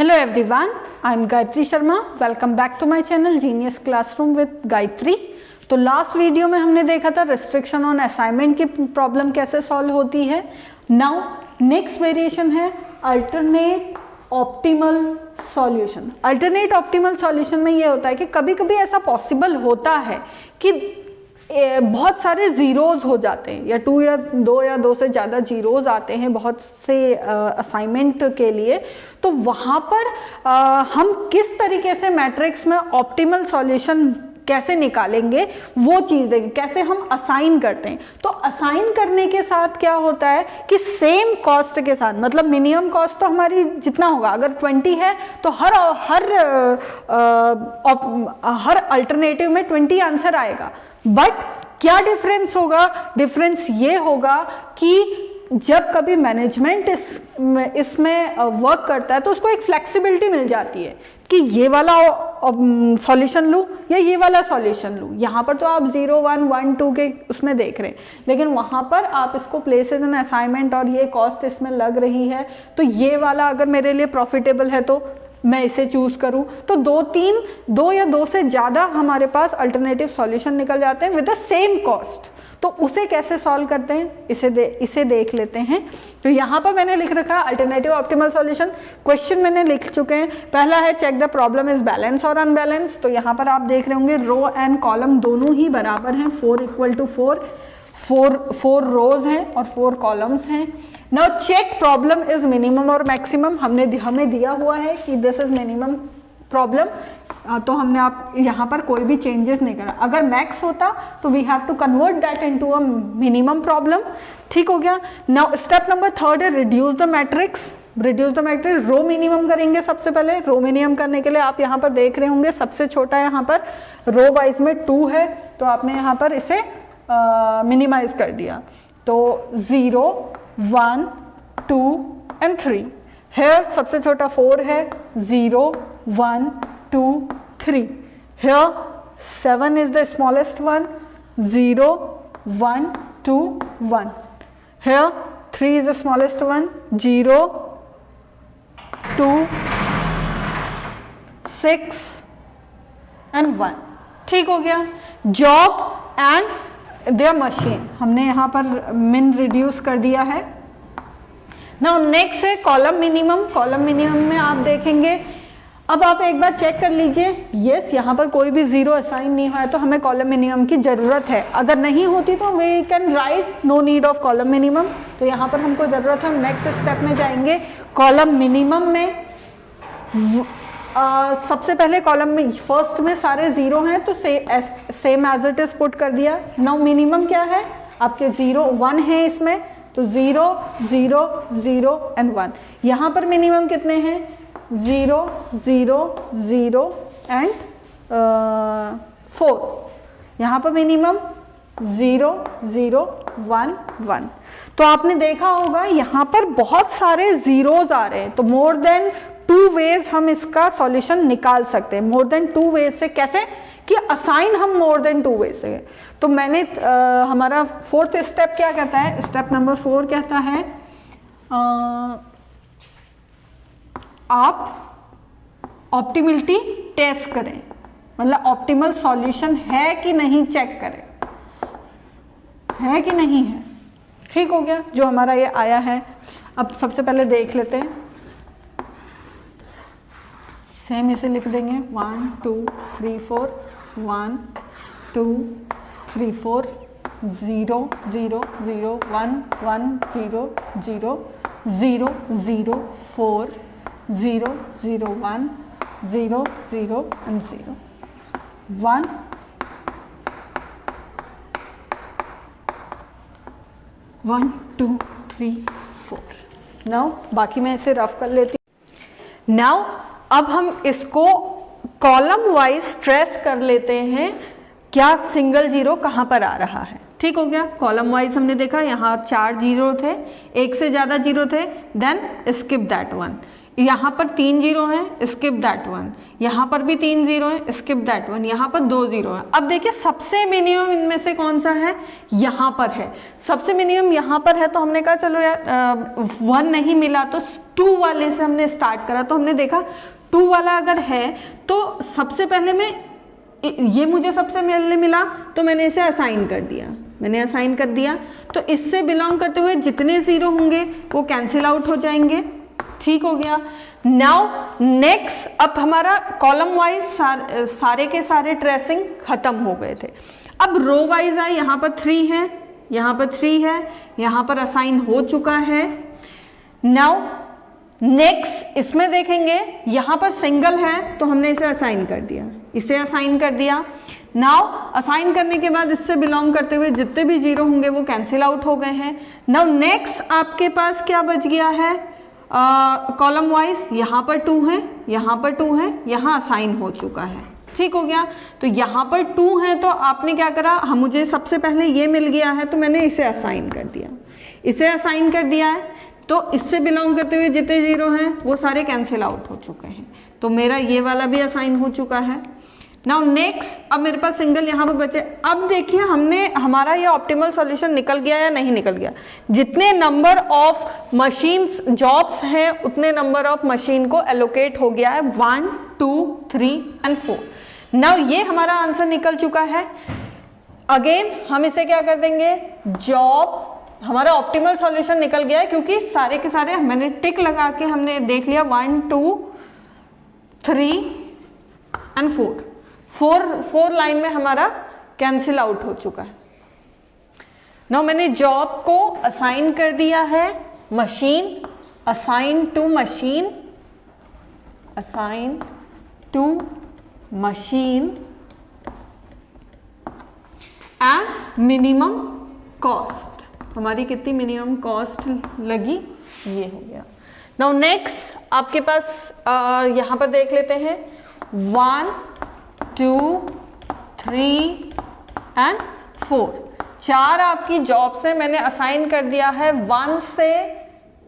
Hello everyone, I am Gayatri Sharma. Welcome back to my channel Genius Classroom with Gayatri. तो last video में हमने देखा था restriction on assignment की problem कैसे सॉल्व होती है. नाउ नेक्स्ट वेरिएशन है alternate optimal solution. Alternate optimal solution में ये होता है कि कभी कभी ऐसा पॉसिबल होता है कि बहुत सारे जीरोज हो जाते हैं या दो से ज़्यादा जीरोज आते हैं बहुत से असाइनमेंट के लिए. तो वहाँ पर हम किस तरीके से मैट्रिक्स में ऑप्टिमल सॉल्यूशन कैसे निकालेंगे वो चीज़ देखें, कैसे हम असाइन करते हैं. तो असाइन करने के साथ क्या होता है कि सेम कॉस्ट के साथ, मतलब मिनिमम कॉस्ट तो हमारी जितना होगा, अगर 20 है तो हर अल्टरनेटिव में 20 आंसर आएगा. बट क्या डिफरेंस होगा? डिफरेंस ये होगा कि जब कभी मैनेजमेंट इसमें वर्क करता है तो उसको एक फ्लेक्सिबिलिटी मिल जाती है कि ये वाला सॉल्यूशन लूँ या ये वाला सॉल्यूशन लूँ. यहाँ पर तो आप 0, 1, 1, 2 के उसमें देख रहे हैं, लेकिन वहाँ पर आप इसको प्लेसेस इन असाइनमेंट और ये कॉस्ट इसमें लग रही है तो ये वाला अगर मेरे लिए प्रॉफिटेबल है तो मैं इसे चूज करूं. तो दो या दो से ज़्यादा हमारे पास अल्टरनेटिव सॉल्यूशन निकल जाते हैं विद द सेम कॉस्ट. तो उसे कैसे सॉल्व करते हैं इसे देख लेते हैं. तो यहाँ पर मैंने लिख रखा अल्टरनेटिव ऑप्टिमल सॉल्यूशन. क्वेश्चन मैंने लिख चुके हैं. पहला है check the problem is balance और अनबैलेंस. तो यहाँ पर आप देख रहे होंगे रो एंड कॉलम दोनों ही बराबर हैं. 4 = 4 रोज हैं और 4 कॉलम्स हैं. Now check problem is minimum और मैक्सिमम. हमें दिया हुआ है कि दिस इज मिनिमम प्रॉब्लम, तो हमने आप यहाँ पर कोई भी चेंजेस नहीं करा. अगर मैक्स होता तो we have to convert that into a minimum problem. ठीक हो गया. नाउ स्टेप नंबर 3 है reduce the matrix. Row minimum करेंगे. सबसे पहले रो मिनिमम करने के लिए आप यहाँ पर देख रहे होंगे सबसे छोटा यहाँ पर रो वाइज में 2 है, तो आपने यहाँ पर इसे मिनिमाइज कर दिया. तो 0, 1, 2 एंड 3. हेयर सबसे छोटा 4 है. 0, 1, 2, 3. Here 7 is the smallest one. 0, 1, 2, 1. Here 3 is the smallest one. 0, 2, 6 and 1. ठीक हो गया. जॉब एंड देयर मशीन हमने यहाँ पर मिन रिड्यूस कर दिया है. नाउ नेक्स्ट है कॉलम मिनिमम. कॉलम मिनिमम में आप देखेंगे, अब आप एक बार चेक कर लीजिए. यस, यहाँ पर कोई भी जीरो असाइन नहीं हुआ है तो हमें कॉलम मिनिमम की ज़रूरत है. अगर नहीं होती तो we can write no need of column minimum. तो यहाँ पर हमको ज़रूरत है. हम नेक्स्ट स्टेप में जाएंगे. कॉलम मिनिमम में सबसे पहले कॉलम में फर्स्ट में सारे जीरो हैं तो same as it is put कर दिया. नाउ मिनिमम क्या है आपके? 0, 1 है इसमें, तो 0, 0, 0 एंड 1. यहाँ पर मिनिमम कितने हैं? 0, 0, 0 एंड 4. यहाँ पर मिनिमम 0, 0, 1, 1. तो आपने देखा होगा यहाँ पर बहुत सारे जीरोज आ रहे हैं. तो मोर देन 2 वेज हम इसका सॉल्यूशन निकाल सकते हैं. मोर देन 2 वेज से कैसे कि असाइन हम मोर देन 2 वेज से. तो मैंने हमारा 4th स्टेप क्या कहता है? स्टेप नंबर 4 कहता है आप ऑप्टिमिलिटी टेस्ट करें, मतलब ऑप्टिमल सॉल्यूशन है कि नहीं चेक करें, है कि नहीं है. ठीक हो गया. जो हमारा ये आया है, अब सबसे पहले देख लेते हैं. सेम इसे लिख देंगे 1, 2, 3, 4. 1, 2, 3, 4. 0, 0, 0, 1, 1, 0, 0, 0, 0, 4. 0, 0, 1, 0, 0 and 0. 1, 1, 2, 3, 4. नाउ बाकी मैं इसे रफ कर लेती हूँ. नाउ अब हम इसको कॉलम वाइज ट्रेस कर लेते हैं क्या सिंगल जीरो कहाँ पर आ रहा है. ठीक हो गया. कॉलम वाइज हमने देखा यहाँ 4 जीरो थे, एक से ज़्यादा जीरो थे, देन स्किप दैट 1. यहाँ पर 3 जीरो हैं, स्किप दैट वन, यहाँ पर भी 3 जीरो हैं, स्किप दैट वन, यहाँ पर 2 जीरो हैं। अब देखिए सबसे मिनिमम इनमें से कौन सा है, यहाँ पर है, सबसे मिनिमम यहाँ पर है। तो हमने कहा चलो यार 1 नहीं मिला तो 2 वाले से हमने स्टार्ट करा। तो हमने देखा 2 वाला अगर है तो सबसे पहले मैं ये मुझे सबसे पहले मिला तो मैंने इसे असाइन कर दिया, मैंने असाइन कर दिया। तो इससे बिलोंग करते हुए जितने जीरो होंगे वो कैंसिल आउट हो जाएंगे, ठीक हो गया। नाउ नेक्स्ट, अब हमारा कॉलम वाइज सारे के सारे ट्रेसिंग खत्म हो गए थे। अब रो वाइज है, यहाँ पर 3 है, यहाँ पर 3 है, यहाँ पर असाइन हो चुका है। नाउ नेक्स्ट इसमें देखेंगे यहाँ पर सिंगल है तो हमने इसे असाइन कर दिया, इसे असाइन कर दिया। नाउ असाइन करने के बाद इससे बिलोंग करते हुए जितने भी जीरो होंगे वो कैंसिल आउट हो गए हैं। नाउ नेक्स्ट आपके पास क्या बच गया है कॉलम वाइज, यहाँ पर 2 है, यहाँ पर 2 है, यहाँ असाइन हो चुका है, ठीक हो गया। तो यहाँ पर 2 है तो आपने क्या करा, हम मुझे सबसे पहले ये मिल गया है तो मैंने इसे असाइन कर दिया, इसे असाइन कर दिया है। तो इससे बिलोंग करते हुए जितने जीरो हैं वो सारे कैंसिल आउट हो चुके हैं, तो मेरा ये वाला भी असाइन हो चुका है। नाउ नेक्स्ट, अब मेरे पास सिंगल यहाँ पर बचे। अब देखिए हमने हमारा ये ऑप्टिमल सॉल्यूशन निकल गया या नहीं निकल गया। जितने नंबर ऑफ मशीन्स जॉब्स हैं उतने नंबर ऑफ मशीन को एलोकेट हो गया है, 1 2 3 एंड 4। नाउ ये हमारा आंसर निकल चुका है। अगेन हम इसे क्या कर देंगे, जॉब, हमारा ऑप्टिमल सॉल्यूशन निकल गया है क्योंकि सारे के सारे मैंने टिक लगा के हमने देख लिया 1 2 3 एंड 4 लाइन में हमारा कैंसिल आउट हो चुका है। नाउ मैंने जॉब को असाइन कर दिया है, machine, assign to machine, assign to machine and minimum cost, हमारी कितनी मिनिमम कॉस्ट लगी, ये हो गया। नाउ नेक्स्ट आपके पास यहां पर देख लेते हैं 1 2 3 एंड 4, 4 आपकी जॉब से मैंने असाइन कर दिया है, 1 से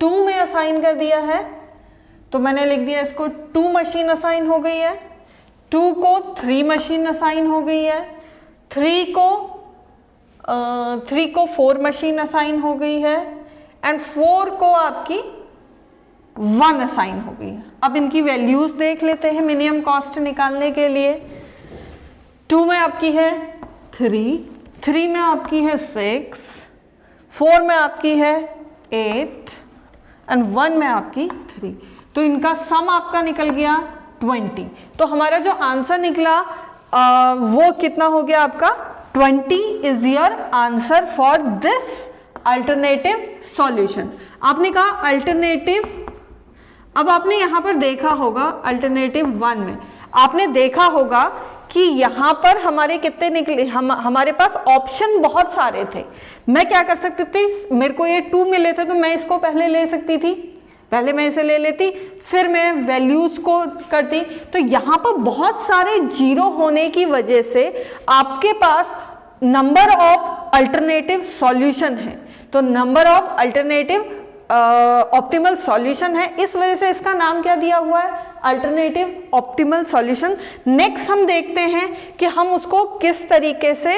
2 में असाइन कर दिया है। तो मैंने लिख दिया इसको 2 मशीन असाइन हो गई है, 2 को 3 मशीन असाइन हो गई है, 3 को 4 मशीन असाइन हो गई है एंड 4 को आपकी 1 असाइन हो गई है। अब इनकी वैल्यूज देख लेते हैं मिनिमम कॉस्ट निकालने के लिए। 2 में आपकी है 3, 3 में आपकी है 6, 4 में आपकी है 8 एंड 1 में आपकी 3। तो इनका सम आपका निकल गया 20। तो हमारा जो आंसर निकला वो कितना हो गया आपका 20 is your answer for this alternative solution. आपने कहा अल्टरनेटिव, अब आपने यहां पर देखा होगा अल्टरनेटिव 1 में आपने देखा होगा कि यहां पर हमारे कितने निकले, हमारे पास ऑप्शन बहुत सारे थे। मैं क्या कर सकती थी, मेरे को ये 2 मिले थे तो मैं इसको पहले ले सकती थी, पहले मैं इसे ले लेती फिर मैं वैल्यूज को करती। तो यहाँ पर बहुत सारे जीरो होने की वजह से आपके पास नंबर ऑफ अल्टरनेटिव सॉल्यूशन है, तो number of alternative optimal solution है, इस वजह से इसका नाम क्या दिया हुआ है, अल्टरनेटिव ऑप्टिमल सॉल्यूशन। नेक्स्ट हम देखते हैं कि हम उसको किस तरीके से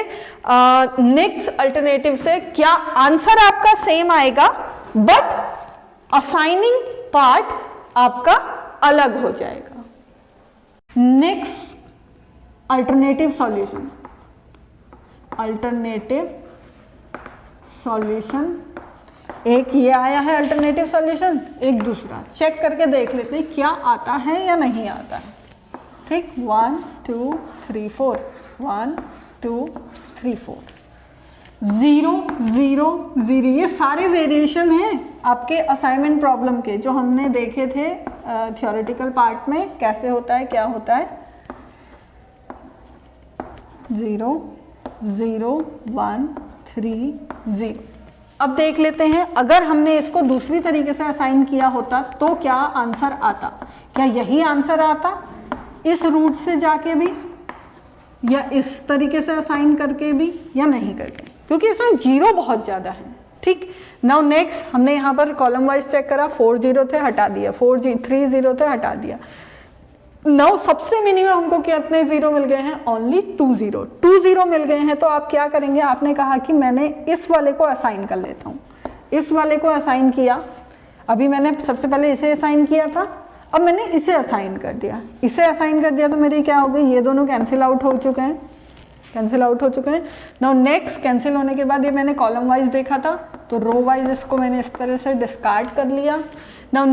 नेक्स्ट अल्टरनेटिव से क्या आंसर आपका सेम आएगा बट असाइनिंग पार्ट आपका अलग हो जाएगा। Next alternative solution, alternative solution, एक ये आया है अल्टरनेटिव सॉल्यूशन, एक दूसरा चेक करके देख लेते हैं क्या आता है या नहीं आता है। ठीक, 1 2 3 4, 1 2 3 4, 0 0 0, ये सारे वेरिएशन हैं आपके असाइनमेंट प्रॉब्लम के जो हमने देखे थे थ्योरेटिकल पार्ट में, कैसे होता है क्या होता है। 0 0 1 3 0। अब देख लेते हैं अगर हमने इसको दूसरी तरीके से असाइन किया होता तो क्या आंसर आता, क्या यही आंसर आता इस रूट से जाके भी या इस तरीके से असाइन करके भी या नहीं करके, क्योंकि इसमें जीरो बहुत ज़्यादा है। ठीक। नाउ नेक्स्ट हमने यहाँ पर कॉलम वाइज चेक करा, 4 0 थे हटा दिया, 3 0 थे हटा दिया। नाउ सबसे मिनिमम हमको कितने जीरो मिल गए हैं, ओनली 2 0 मिल गए हैं। तो आप क्या करेंगे, आपने कहा कि मैंने इस वाले को असाइन कर लेता हूँ, इस वाले को असाइन किया, अभी मैंने सबसे पहले इसे असाइन किया था, अब मैंने इसे असाइन कर दिया, इसे असाइन कर दिया तो मेरी क्या हो गई, ये दोनों कैंसिल आउट हो चुके हैं, कैंसिल आउट हो चुके हैं। नाउ नेक्स्ट कैंसिल होने के बाद ये मैंने कॉलम वाइज देखा था, तो रो वाइज इसको मैंने इस तरह से डिस्कार्ड कर लिया। नाउ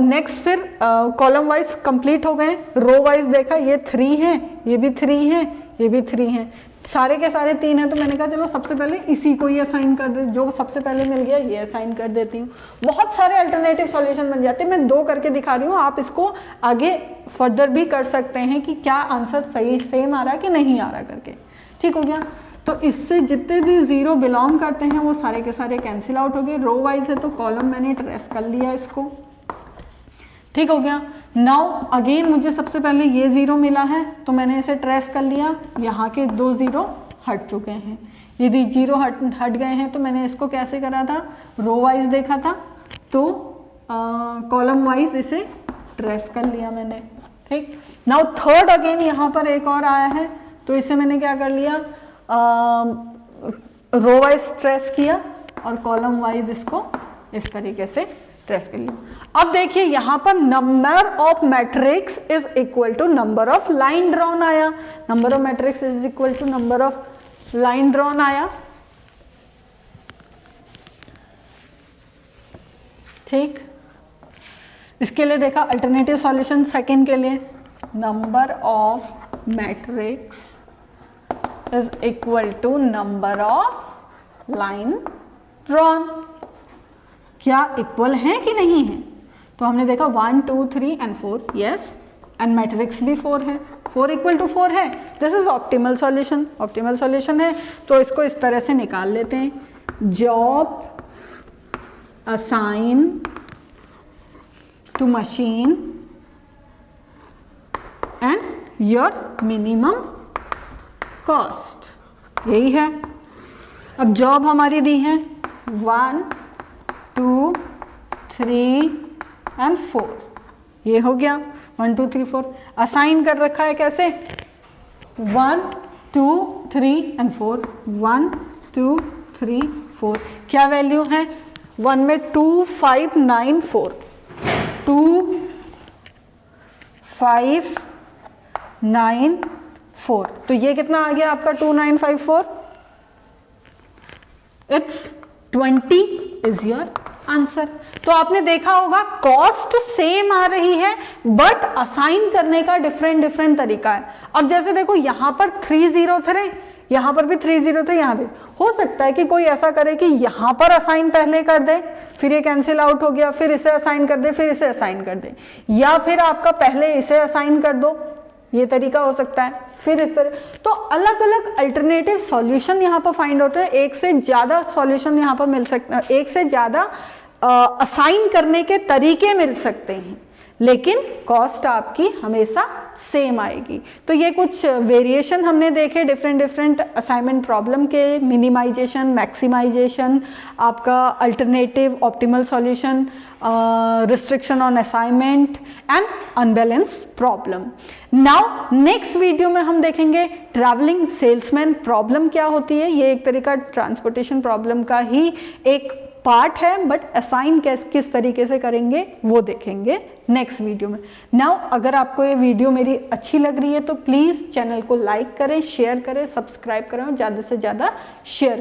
नेक्स्ट फिर कॉलम वाइज कंप्लीट हो गए, रो वाइज देखा, ये 3 है, ये भी 3 है, ये भी 3 है, सारे के सारे 3 हैं। तो मैंने कहा चलो सबसे पहले इसी को ही असाइन कर दे, जो सबसे पहले मिल गया ये असाइन कर देती हूँ। बहुत सारे अल्टरनेटिव सॉल्यूशन बन जाते हैं, मैं 2 करके दिखा रही हूँ, आप इसको आगे फर्दर भी कर सकते हैं कि क्या आंसर सही सेम आ रहा है कि नहीं आ रहा करके। ठीक हो गया। तो इससे जितने भी 0 बिलोंग करते हैं वो सारे के सारे कैंसिल आउट हो गए। रो वाइज है तो कॉलम मैंने ट्रेस कर लिया इसको, ठीक हो गया। नाउ अगेन मुझे सबसे पहले ये 0 मिला है तो मैंने इसे ट्रेस कर लिया, यहाँ के 2 0 हट चुके हैं। यदि 0 हट गए हैं तो मैंने इसको कैसे करा था, रो वाइज देखा था तो कॉलम वाइज इसे ट्रेस कर लिया मैंने, ठीक। नाउ थर्ड अगेन यहाँ पर एक और आया है तो इसे मैंने क्या कर लिया, रो वाइज ट्रेस किया और कॉलम वाइज इसको इस तरीके से ट्रेस कर लिया। अब देखिए यहाँ पर number of matrix is equal to number of line drawn आया, number of matrix is equal to number of line drawn आया, ठीक। इसके लिए देखा अल्टरनेटिव सॉल्यूशन सेकंड के लिए, number of matrix is equal to number of line drawn, क्या equal है कि नहीं है। तो हमने देखा 1 2 3 एंड 4, यस, एंड मैट्रिक्स भी 4 है, 4 इक्वल टू 4 है, this is optimal solution, optimal solution है। तो इसको इस तरह से निकाल लेते हैं, job assign to machine and your minimum cost, यही है। अब जॉब हमारी दी है 1 2 3 एंड 4, ये हो गया 1 2 3 4। असाइन कर रखा है कैसे, 1 2 3 एंड 4, 1 2 3 4, क्या वैल्यू है, 1 में 2 5 9 4, 2 5 9 4, तो ये कितना आ गया आपका 2954, इट्स 20 इज योर आंसर। तो आपने देखा होगा कॉस्ट सेम आ रही है बट असाइन करने का डिफरेंट तरीका है। अब जैसे देखो यहाँ पर 3 0 थे, यहाँ पर भी 3 0 थे, यहाँ भी हो सकता है कि कोई ऐसा करे कि यहाँ पर असाइन पहले कर दे, फिर ये कैंसिल आउट हो गया, फिर इसे असाइन कर दे, फिर इसे असाइन कर दे, या फिर आपका पहले इसे असाइन कर दो, ये तरीका हो सकता है, फिर इस तरह। तो अलग अलग अल्टरनेटिव सॉल्यूशन यहाँ पर फाइंड होते हैं, एक से ज्यादा सॉल्यूशन यहाँ पर मिल सकता है, एक से ज्यादा असाइन करने के तरीके मिल सकते हैं, लेकिन कॉस्ट आपकी हमेशा सेम आएगी। तो ये कुछ वेरिएशन हमने देखे डिफरेंट असाइनमेंट प्रॉब्लम के, मिनिमाइजेशन, मैक्सिमाइजेशन, आपका alternative, optimal solution, restriction on assignment and unbalance problem. Now next video में हम देखेंगे ट्रैवलिंग सेल्समैन प्रॉब्लम क्या होती है। ये एक तरीका ट्रांसपोर्टेशन प्रॉब्लम का ही एक पार्ट है, बट असाइन किस तरीके से करेंगे वो देखेंगे नेक्स्ट वीडियो में। नाउ अगर आपको ये वीडियो मेरी अच्छी लग रही है तो प्लीज़ चैनल को लाइक करें, शेयर करें, सब्सक्राइब करें और ज़्यादा से ज़्यादा शेयर